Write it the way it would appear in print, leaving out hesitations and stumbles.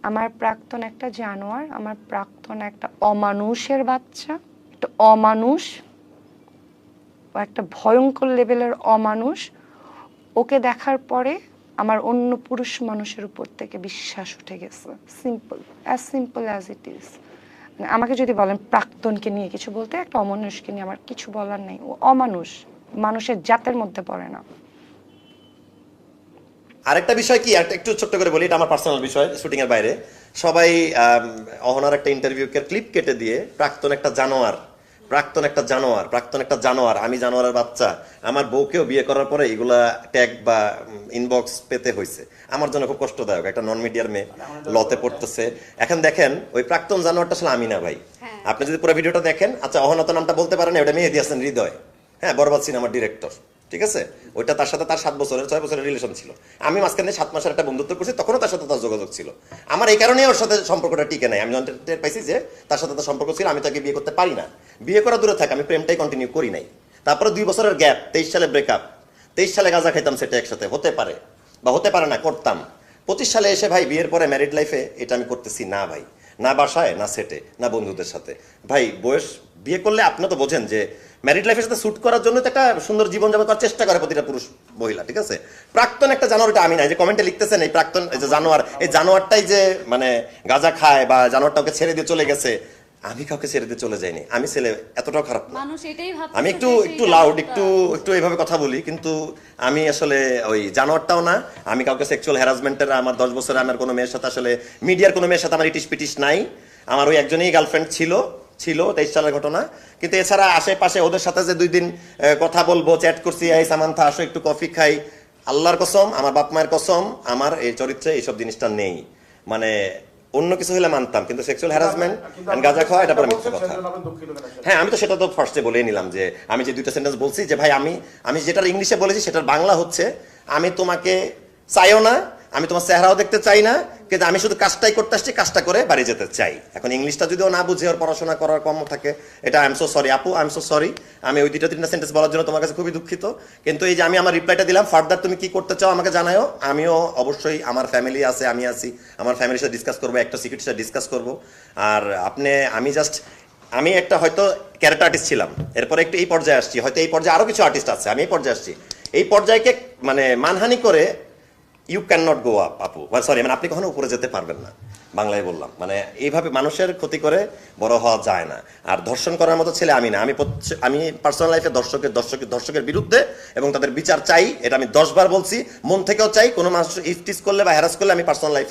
আমার প্রাক্তন একটা জানোয়ার, আমার প্রাক্তন একটা অমানুষের বাচ্চা, একটা অমানুষ, একটা ভয়ঙ্কর লেভেলের অমানুষ। ওকে দেখার পরে আমার অন্য পুরুষ মানুষের উপর থেকে বিশ্বাস উঠে গেছে। Simple as it is. আমাকে যদি বলেন প্রাক্তনকে নিয়ে কিছু বলতে, একটা অমানুষকে নিয়ে আমার কিছু বলার নেই। ও অমানুষ, মানুষের জাতের মধ্যে পড়ে না। আরেকটা বিষয় কি, একটু ছোট্ট করে বলি, এটা আমার পার্সোনাল বিষয়, শুটিং এর বাইরে সবাই অহনার একটা ইন্টারভিউ ক্লিপ কেটে দিয়ে প্রাক্তন একটা জানোয়ার, প্রাক্তন একটা জানোয়ার, প্রাক্তন একটা জানোয়ার, আমি জানোয়ারের বাচ্চা, আমার বউকেও বিয়ে করার পরে এগুলা ট্যাগ বা ইনবক্স পেতে হয়েছে। আমার জন্য খুব কষ্টদায়ক, একটা নন মিডিয়ার মেয়ে লতে পড়তেছে। এখন দেখেন ওই প্রাক্তন জানোয়ারটা আসলে আমি না ভাই। আপনি যদি পুরো ভিডিওটা দেখেন, আচ্ছা অহনা তো নামটা বলতে পারেন, ওটা মেহেদী হাসান হৃদয়, হ্যাঁ, বরবাদ সিনেমার ডিরেক্টর, ঠিক আছে? ওইটা তার সাথে তার 6 বছরের রিলেশন ছিল। আমি মাঝখানে 7 মাসের একটা বন্ধুত্ব করছি, তখনও তার সাথে তার যোগাযোগ ছিল। আমার এই কারণে ওর সাথে সম্পর্কটা টিকে নাই। আমি যখন টের পাইছি যে তার সাথে তার সম্পর্ক ছিল, আমি তাকে বিয়ে করতে পারি না। বিয়ে করা দূরে থাক, আমি প্রেমটাই কন্টিনিউ করি নাই। তারপরে 2 বছরের গ্যাপ, 23 সালে ব্রেকআপ, 23 সালে গাঁজা খাইতাম, সেটা একসাথে হতে পারে বা হতে পারে না, করতাম। 25 সালে এসে ভাই বিয়ের পরে ম্যারিড লাইফে এটা আমি করতেছি না ভাই, না বাসায়, না সেটে, না বন্ধুদের সাথে। ভাই বয়স, বিয়ে করলে আপনি তো বোঝেন যে ম্যারিড লাইফের সাথে স্যুট করার জন্য তো একটা সুন্দর জীবন যাপন করার চেষ্টা করে প্রতিটা পুরুষ মহিলা, ঠিক আছে? প্রাক্তন একটা জানোয়ার, এটা আমি না। যে কমেন্টে লিখতেছেন এই প্রাক্তন, এই যে জানোয়ার, এই জানোয়ারটাই যে মানে গাঁজা খায় বা জানোয়ারটা ওকে ছেড়ে দিয়ে চলে গেছে, আমি কাউকে ছেড়ে দিয়ে চলে যাইনি। আমি ছেলে এতটাও খারাপ না। আমি একটু লাউড, একটু এইভাবে কথা বলি, কিন্তু আমি আসলে ওই জানোয়ারটাও না। আমি কাউকে সেক্সুয়াল হ্যারাসমেন্টের, আমার 10 বছরে আমার কোনো মেয়ের সাথে, আসলে মিডিয়ার কোনো মেয়ের সাথে আমার ইটিস পিটিস নাই। আমার ওই একজনই গার্লফ্রেন্ড ছিল 23 সালের ঘটনা। কিন্তু এছাড়া আশেপাশে ওদের সাথে যে 2 দিন কথা বলবো, চ্যাট করছি, এই সামান্থা আসো একটু কফি খাই, আল্লাহর কসম, আমার বাপ মায়ের কসম, আমার এই চরিত্রে এইসব জিনিসটা নেই। মানে অন্য কিছু হলে মানতাম, কিন্তু সেক্সুয়াল হ্যারাসমেন্ট এন্ড গাঁজা খাওয়া, এটা পরে মিথ্যা কথা। হ্যাঁ, আমি তো সেটা তো ফার্স্টে বলেই নিলাম যে আমি যে 2টা সেন্টেন্স বলছি যে ভাই আমি যেটার ইংলিশে বলেছি সেটার বাংলা হচ্ছে, আমি তোমাকে চাইও না, আমি তোমার চেহারাও দেখতে চাই না, কিন্তু আমি শুধু কাজটাই করতে আসছি, কাজটা করে বাড়ি যেতে চাই। এখন ইংলিশটা যদিও না বুঝে, ওর পড়াশোনা করার কম থাকে, এটা আই এম সো সরি আপু, আই এম সো সরি। আমি ওই 2-3টা সেন্টেন্স বলার জন্য তোমার কাছে খুবই দুঃখিত। কিন্তু এই যে আমি আমার রিপ্লাইটা দিলাম, ফার্দার তুমি কি করতে চাও আমাকে জানাও। আমিও অবশ্যই, আমার ফ্যামিলি আছে, আমি আছি, আমার ফ্যামিলির সাথে ডিসকাস করবো, একটা সিকিউরিটির সাথে ডিসকাস করবো। আর আমি একটা হয়তো ক্যারেক্টার আর্টিস্ট ছিলাম, এরপরে একটু এই পর্যায়ে আসছি, হয়তো এই পর্যায়ে আরো কিছু আর্টিস্ট আছে, আমি এই পর্যায়ে আসছি। এই পর্যায়কে মানে মানহানি করে you can not go up আপু, সরি, মানে আপনি কখনো উপরে যেতে পারবেন না, বাংলায় বললাম। মানে এইভাবে মানুষের ক্ষতি করে বড় হওয়া যায় না। আর ধর্ষণ করার মতো ছেলে আমি না। আমি পার্সোনাল লাইফে দর্শকের বিরুদ্ধে এবং তাদের বিচার চাই, এটা আমি 10 বার বলছি, মন থেকেও চাই। কোনো মানুষ ইফটিস করলে বা হ্যারাস করলে আমি পার্সোনাল লাইফে